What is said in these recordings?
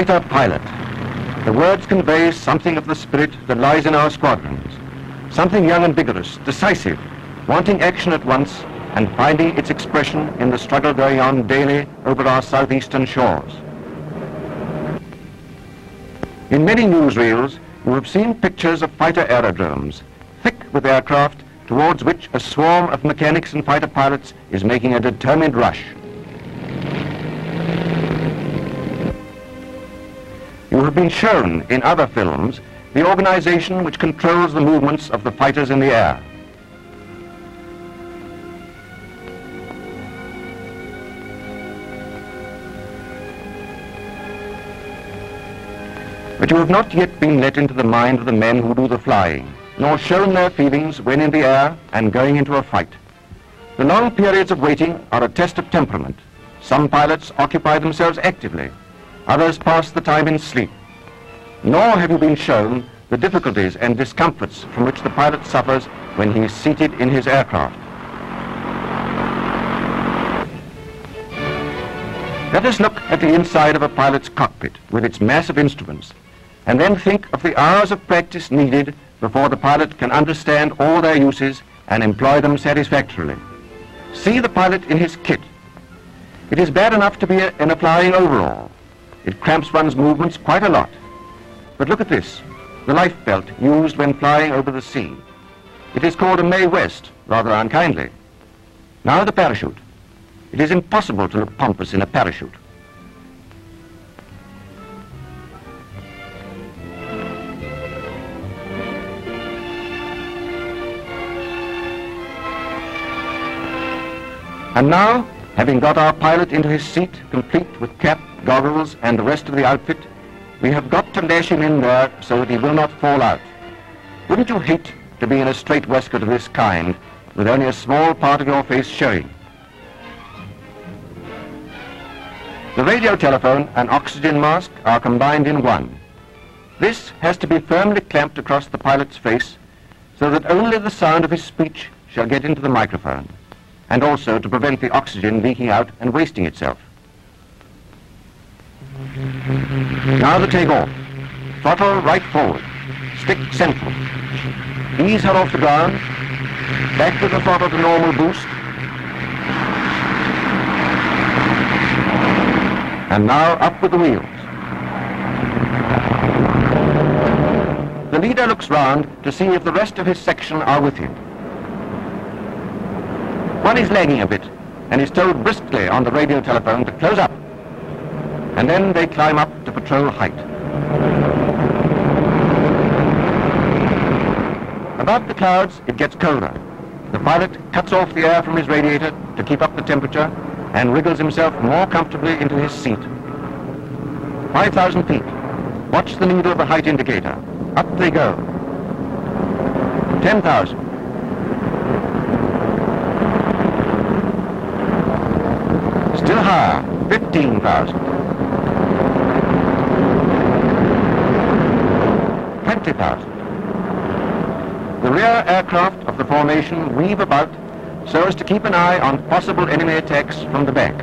fighter pilot. The words convey something of the spirit that lies in our squadrons. Something young and vigorous, decisive, wanting action at once and finding its expression in the struggle going on daily over our southeastern shores. In many newsreels, you have seen pictures of fighter aerodromes, thick with aircraft towards which a swarm of mechanics and fighter pilots is making a determined rush. You have been shown in other films the organization which controls the movements of the fighters in the air. But you have not yet been let into the mind of the men who do the flying, nor shown their feelings when in the air and going into a fight. The long periods of waiting are a test of temperament. Some pilots occupy themselves actively, others pass the time in sleep. Nor have you been shown the difficulties and discomforts from which the pilot suffers when he is seated in his aircraft. Let us look at the inside of a pilot's cockpit with its mass of instruments, and then think of the hours of practice needed before the pilot can understand all their uses and employ them satisfactorily. See the pilot in his kit. It is bad enough to be in a flying overall. It cramps one's movements quite a lot. But look at this, the life belt used when flying over the sea. It is called a Mae West, rather unkindly. Now the parachute. It is impossible to look pompous in a parachute. And now, having got our pilot into his seat, complete with cap, goggles, and the rest of the outfit, we have got to lash him in there so that he will not fall out. Wouldn't you hate to be in a straight waistcoat of this kind, with only a small part of your face showing? The radio telephone and oxygen mask are combined in one. This has to be firmly clamped across the pilot's face so that only the sound of his speech shall get into the microphone, and also to prevent the oxygen leaking out and wasting itself. Now the take-off. Throttle right forward. Stick central. Ease her off the ground. Back with the throttle to normal boost. And now up with the wheels. The leader looks round to see if the rest of his section are with him. One is lagging a bit and is told briskly on the radio telephone to close up. And then they climb up to patrol height. Above the clouds, it gets colder. The pilot cuts off the air from his radiator to keep up the temperature and wriggles himself more comfortably into his seat. 5,000 feet. Watch the needle of the height indicator. Up they go. 10,000. Still higher. 15,000. 20,000. The rear aircraft of the formation weave about so as to keep an eye on possible enemy attacks from the back.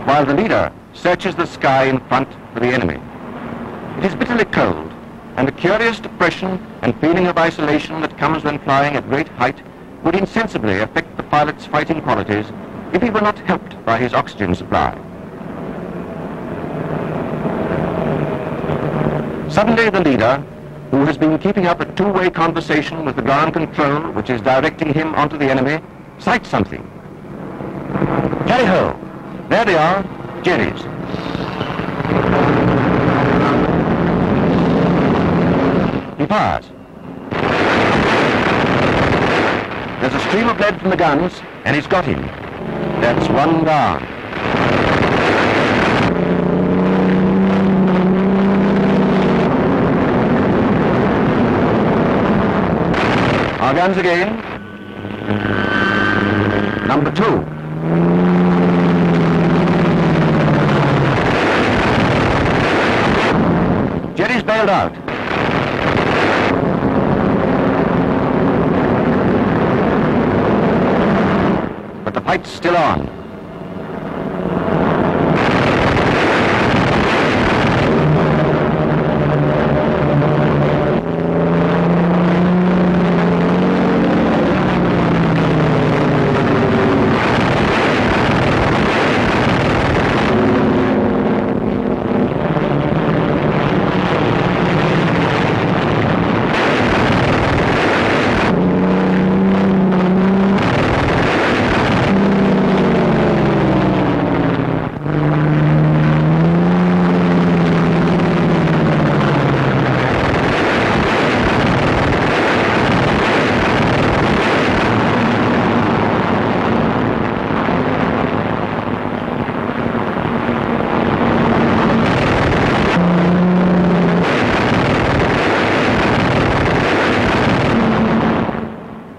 While the leader searches the sky in front for the enemy. It is bitterly cold, and the curious depression and feeling of isolation that comes when flying at great height would insensibly affect the pilot's fighting qualities if he were not helped by his oxygen supply. Suddenly the leader, who has been keeping up a two-way conversation with the ground control which is directing him onto the enemy, sights something. Carry-ho! There they are, Jerry's. He fires. There's a stream of lead from the guns, and he's got him. That's one down. Our guns again. Number 2. Jerry's bailed out. still on.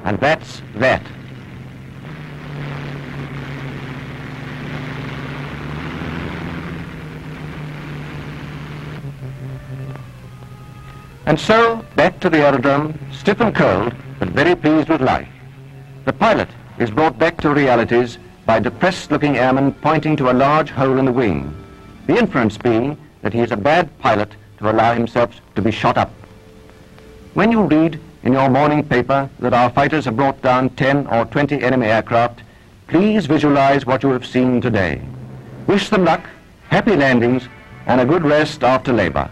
And that's that. And so, back to the aerodrome, stiff and cold, but very pleased with life. The pilot is brought back to realities by depressed-looking airmen pointing to a large hole in the wing, the inference being that he is a bad pilot to allow himself to be shot up. When you read in your morning paper that our fighters have brought down 10 or 20 enemy aircraft, please visualize what you have seen today. Wish them luck, happy landings, and a good rest after labor.